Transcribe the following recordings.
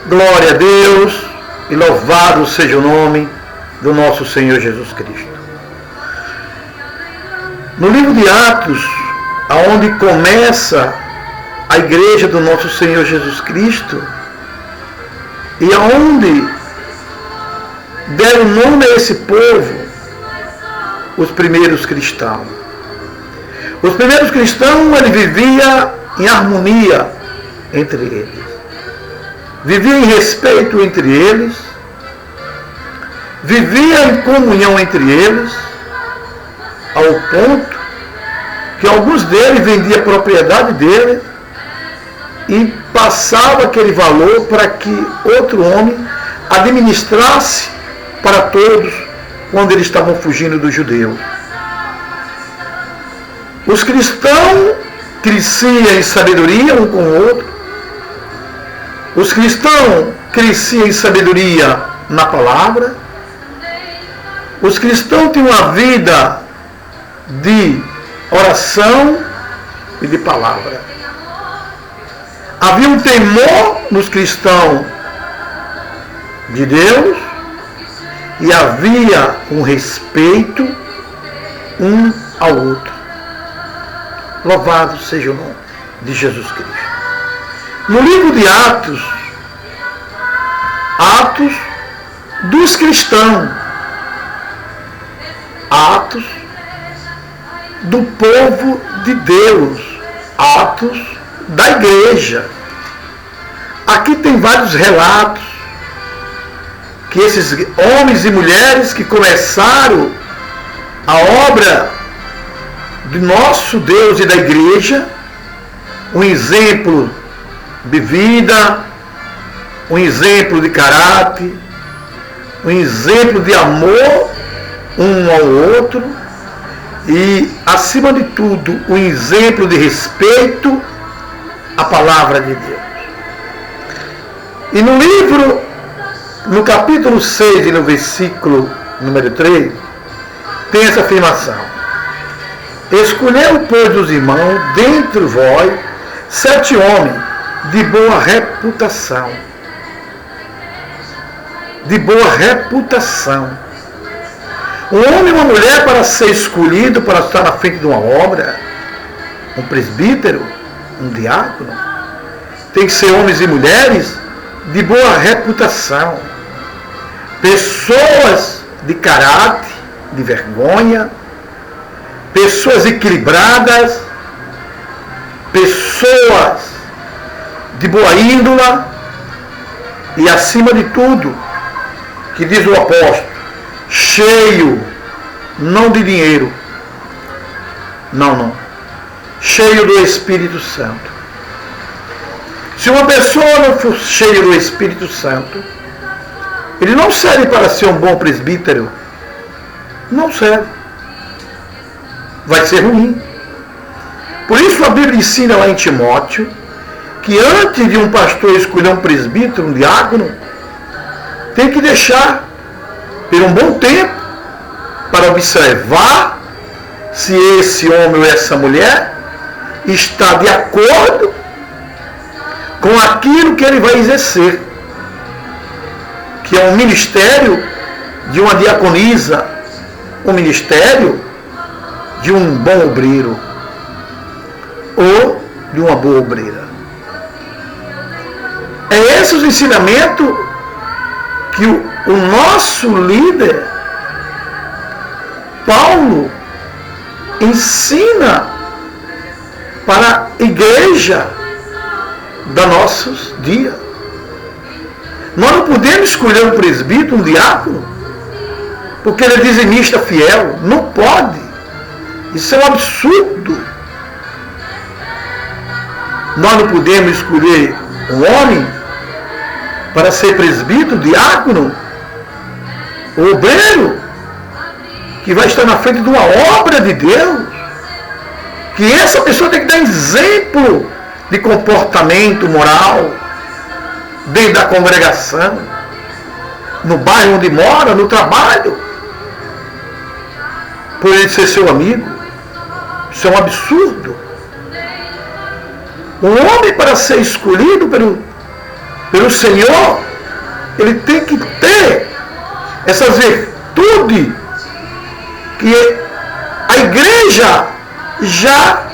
Glória a Deus e louvado seja o nome do nosso Senhor Jesus Cristo. No livro de Atos, aonde começa a igreja do nosso Senhor Jesus Cristo e aonde deram nome a esse povo, os primeiros cristãos. Os primeiros cristãos, ele vivia em harmonia entre eles. Vivia em respeito entre eles, vivia em comunhão entre eles, ao ponto que alguns deles vendiam a propriedade dele e passava aquele valor para que outro homem administrasse para todos quando eles estavam fugindo dos judeus. Os cristãos cresciam em sabedoria um com o outro. Os cristãos cresciam em sabedoria na palavra. Os cristãos tinham uma vida de oração e de palavra. Havia um temor nos cristãos de Deus e havia um respeito um ao outro. Louvado seja o nome de Jesus Cristo. No livro de Atos, Atos dos cristãos, Atos do povo de Deus, Atos da igreja. Aqui tem vários relatos que esses homens e mulheres que começaram a obra do nosso Deus e da igreja, um exemplo de vida, um exemplo de caráter, um exemplo de amor um ao outro e, acima de tudo, um exemplo de respeito à palavra de Deus. E no livro, no capítulo 6 e no versículo número 3, tem essa afirmação: escolheu, pois, dos irmãos, dentre vós, 7 homens de boa reputação. De boa reputação. Um homem e uma mulher para ser escolhido, para estar na frente de uma obra, um presbítero, um diácono, tem que ser homens e mulheres de boa reputação. Pessoas de caráter, de vergonha, pessoas equilibradas, pessoas de boa índole e, acima de tudo, que diz o apóstolo, cheio, não de dinheiro, não, cheio do Espírito Santo. Se uma pessoa não for cheia do Espírito Santo, ele não serve para ser um bom presbítero, não serve, vai ser ruim. Por isso a Bíblia ensina lá em Timóteo que antes de um pastor escolher um presbítero, um diácono, tem que deixar por um bom tempo para observar se esse homem ou essa mulher está de acordo com aquilo que ele vai exercer, que é um ministério de uma diaconisa, um ministério de um bom obreiro ou de uma boa obreira. É esse o ensinamento que o nosso líder, Paulo, ensina para a igreja da nossos dias. Nós não podemos escolher um presbítero, um diácono, porque ele é dizimista fiel. Não pode. Isso é um absurdo. Nós não podemos escolher um homem para ser presbítero, diácono, obreiro, que vai estar na frente de uma obra de Deus, que essa pessoa tem que dar exemplo de comportamento moral dentro da congregação, no bairro onde mora, no trabalho, por ele ser seu amigo. Isso é um absurdo. O homem, para ser escolhido pelo Senhor, ele tem que ter essas virtudes que a igreja já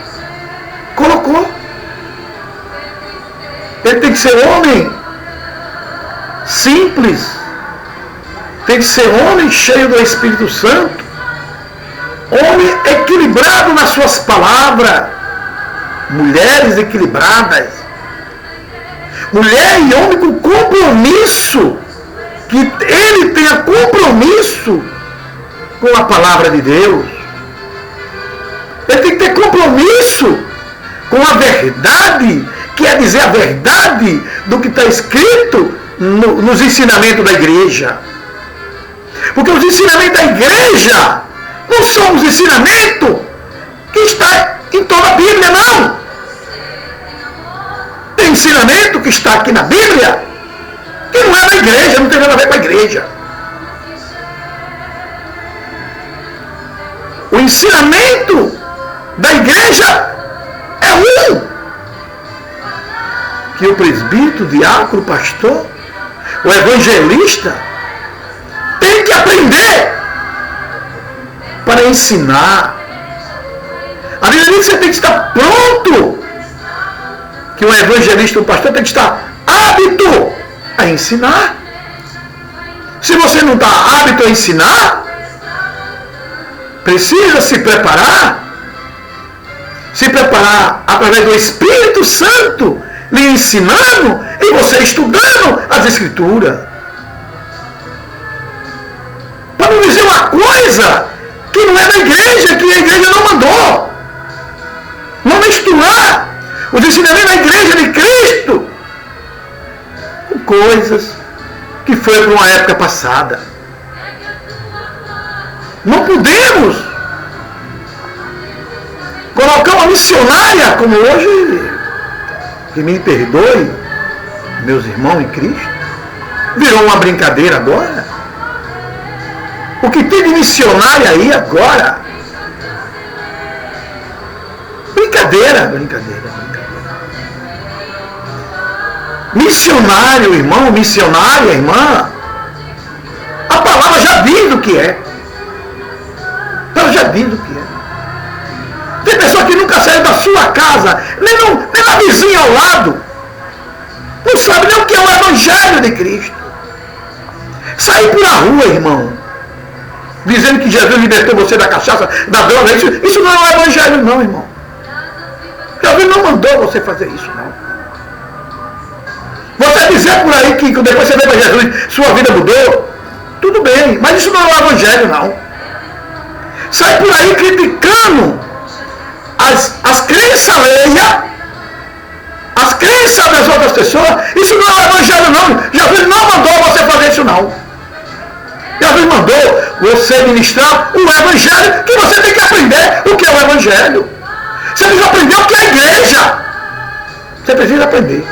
colocou. Ele tem que ser homem simples, tem que ser homem cheio do Espírito Santo, homem equilibrado nas suas palavras, mulheres equilibradas, mulher e homem com compromisso, que ele tenha compromisso com a palavra de Deus. Ele tem que ter compromisso com a verdade, que é dizer a verdade do que está escrito nos ensinamentos da igreja. Porque os ensinamentos da igreja não são os ensinamentos que está em toda a Bíblia, não. Tem ensinamento que está aqui na Bíblia que não é da igreja, não tem nada a ver com a igreja. O ensinamento da igreja é um. Que o presbítero, o diácono, o pastor, o evangelista tem que aprender para ensinar. A Bíblia diz que você tem que estar pronto. Que o evangelista, o pastor tem que estar apto a ensinar. Se você não está apto a ensinar, precisa se preparar através do Espírito Santo, lhe ensinando e você estudando as Escrituras. Para não dizer uma coisa que não é da igreja, que a igreja não mandou. Não misturar os ensinamentos da igreja de Cristo com coisas que foi para uma época passada. Não podemos colocar uma missionária como hoje, que me perdoe, meus irmãos em Cristo, virou uma brincadeira agora. O que tem de missionária aí agora? Brincadeira. Missionário, irmão, missionária, irmã, a palavra já diz o que é. Ela já diz o que é. Tem pessoa que nunca saiu da sua casa, nem na vizinha ao lado. Não sabe nem o que é o Evangelho de Cristo. Sair por a rua, irmão, dizendo que Jesus libertou você da cachaça, da droga, isso não é o Evangelho não, irmão. Jesus não mandou você fazer isso, não. Você dizer por aí que depois você veio para Jesus, sua vida mudou, tudo bem, mas isso não é o Evangelho, não. Sai por aí criticando as crenças alheias, as crenças das outras pessoas. Isso não é o Evangelho, não. Jesus não mandou você fazer isso, não. Jesus mandou você ministrar o Evangelho, que você tem que aprender o que é o Evangelho. Você precisa aprender o que é a igreja. Você precisa aprender.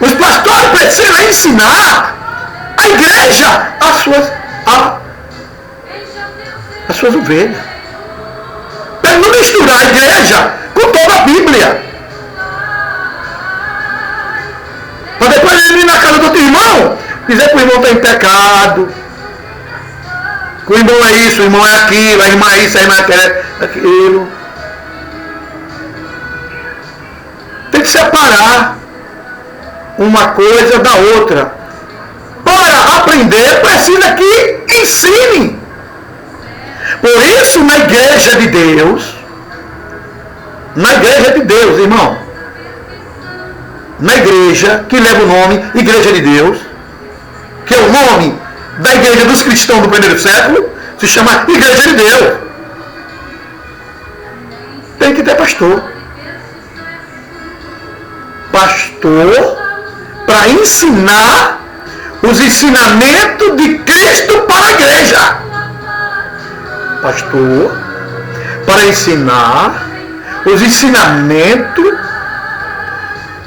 Os pastores precisam ensinar a igreja as suas ovelhas. Para não misturar a igreja com toda a Bíblia. Para depois ele ir na casa do outro irmão, dizer que o irmão está em pecado, que o irmão é isso, o irmão é aquilo, a irmã é isso, a irmã é aquilo. Tem que separar uma coisa da outra. Para aprender, precisa que ensine. Por isso, na igreja de Deus, irmão, na igreja que leva o nome Igreja de Deus, que é o nome da igreja dos cristãos do primeiro século, se chama Igreja de Deus. Tem que ter pastor. Pastor para ensinar os ensinamentos de Cristo para a igreja. Pastor para ensinar os ensinamentos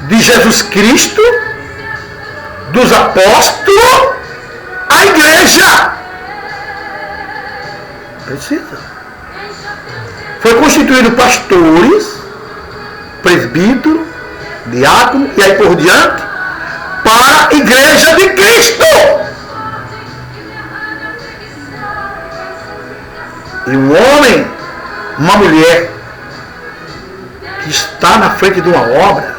de Jesus Cristo, dos apóstolos, à igreja. Precisa. Foi constituído pastores presbítero, diácono e aí por diante, para a igreja de Cristo. E um homem, uma mulher que está na frente de uma obra,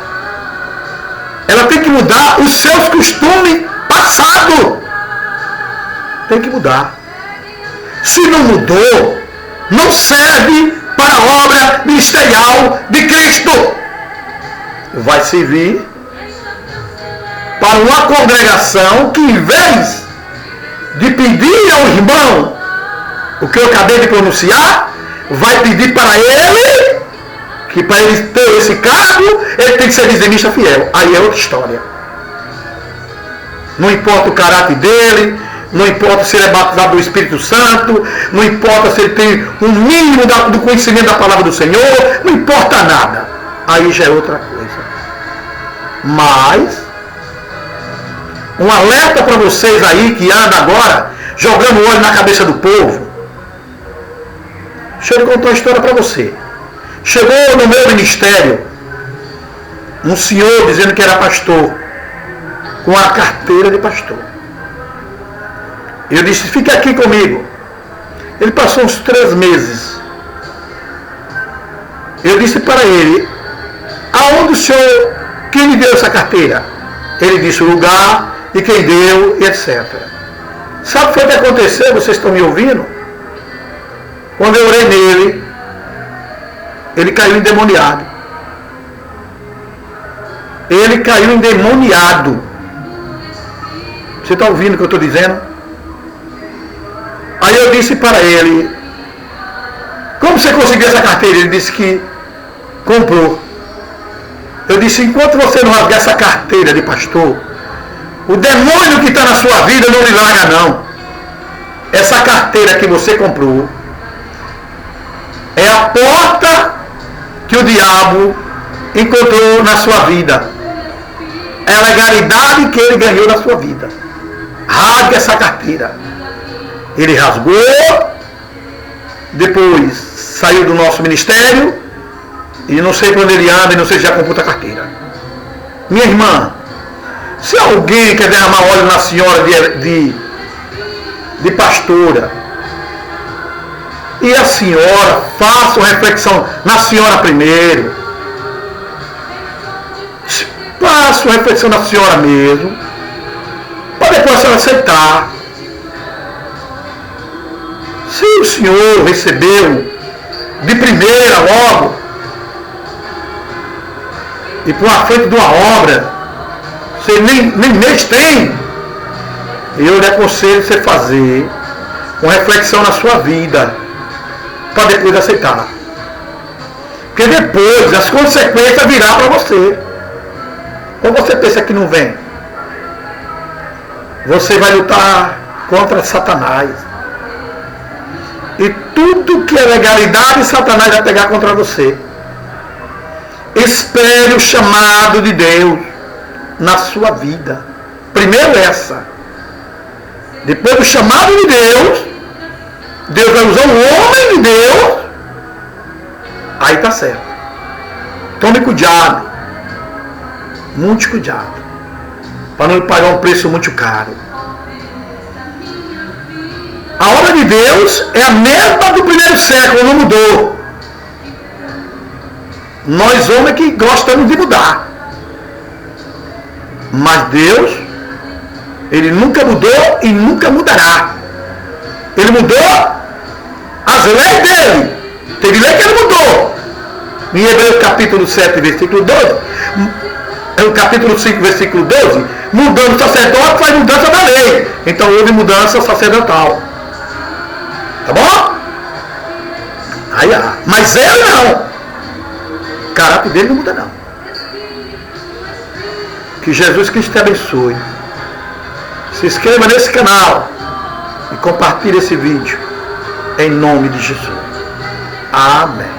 ela tem que mudar os seus costumes passados. Tem que mudar. Se não mudou, não serve para a obra ministerial de Cristo. Vai servir para uma congregação que, em vez de pedir ao irmão o que eu acabei de pronunciar, vai pedir para ele que, para ele ter esse cargo, ele tem que ser dizimista fiel. Aí é outra história. Não importa o caráter dele, não importa se ele é batizado do Espírito Santo, não importa se ele tem um mínimo do conhecimento da palavra do Senhor, não importa nada. Aí já é outra coisa. Mas, um alerta para vocês aí que andam agora jogando óleo na cabeça do povo. Deixa eu contar uma história para você. Chegou no meu ministério um senhor dizendo que era pastor, com a carteira de pastor. Eu disse, fica aqui comigo. Ele passou uns 3 meses. Eu disse para ele, aonde o senhor, quem lhe deu essa carteira? Ele disse o lugar e quem deu, e etc. Sabe o que aconteceu? Vocês estão me ouvindo? Quando eu orei nele, ele caiu endemoniado. Ele caiu endemoniado. Você está ouvindo o que eu estou dizendo? Aí eu disse para ele, como você conseguiu essa carteira? Ele disse que comprou. Eu disse, enquanto você não rasgar essa carteira de pastor, o demônio que está na sua vida não lhe larga não. Essa carteira que você comprou é a porta que o diabo encontrou na sua vida. É a legalidade que ele ganhou na sua vida. Rasgue essa carteira. Ele rasgou, depois saiu do nosso ministério, e não sei quando ele anda, e não sei se já comprou a carteira. Minha irmã, se alguém quer derramar óleo na senhora de pastora, e a senhora faça uma reflexão na senhora primeiro, faça uma reflexão na senhora mesmo, para depois a senhora aceitar. Se o senhor recebeu de primeira logo, e por uma frente de uma obra, você nem mês tem, eu lhe aconselho você fazer uma reflexão na sua vida, para depois aceitar. Porque depois as consequências virão para você. Ou você pensa que não vem? Você vai lutar contra Satanás. E tudo que é legalidade, Satanás vai pegar contra você. Espere o chamado de Deus na sua vida. Primeiro essa. Depois do chamado de Deus, Deus vai usar um homem de Deus. Aí está certo. Tome cuidado. Muito cuidado. Para não pagar um preço muito caro. A obra de Deus é a mesma do primeiro século, não mudou. Nós homens que gostamos de mudar. Mas Deus, Ele nunca mudou e nunca mudará. Ele mudou as leis dele. Teve lei que ele mudou. Em Hebreus capítulo 7, versículo 12, no capítulo 5, versículo 12, mudando o sacerdote faz mudança da lei. Então houve mudança sacerdotal. Tá bom? Aí, mas ele não. O caráter dele não muda não. Que Jesus Cristo te abençoe. Se inscreva nesse canal e compartilhe esse vídeo. Em nome de Jesus. Amém.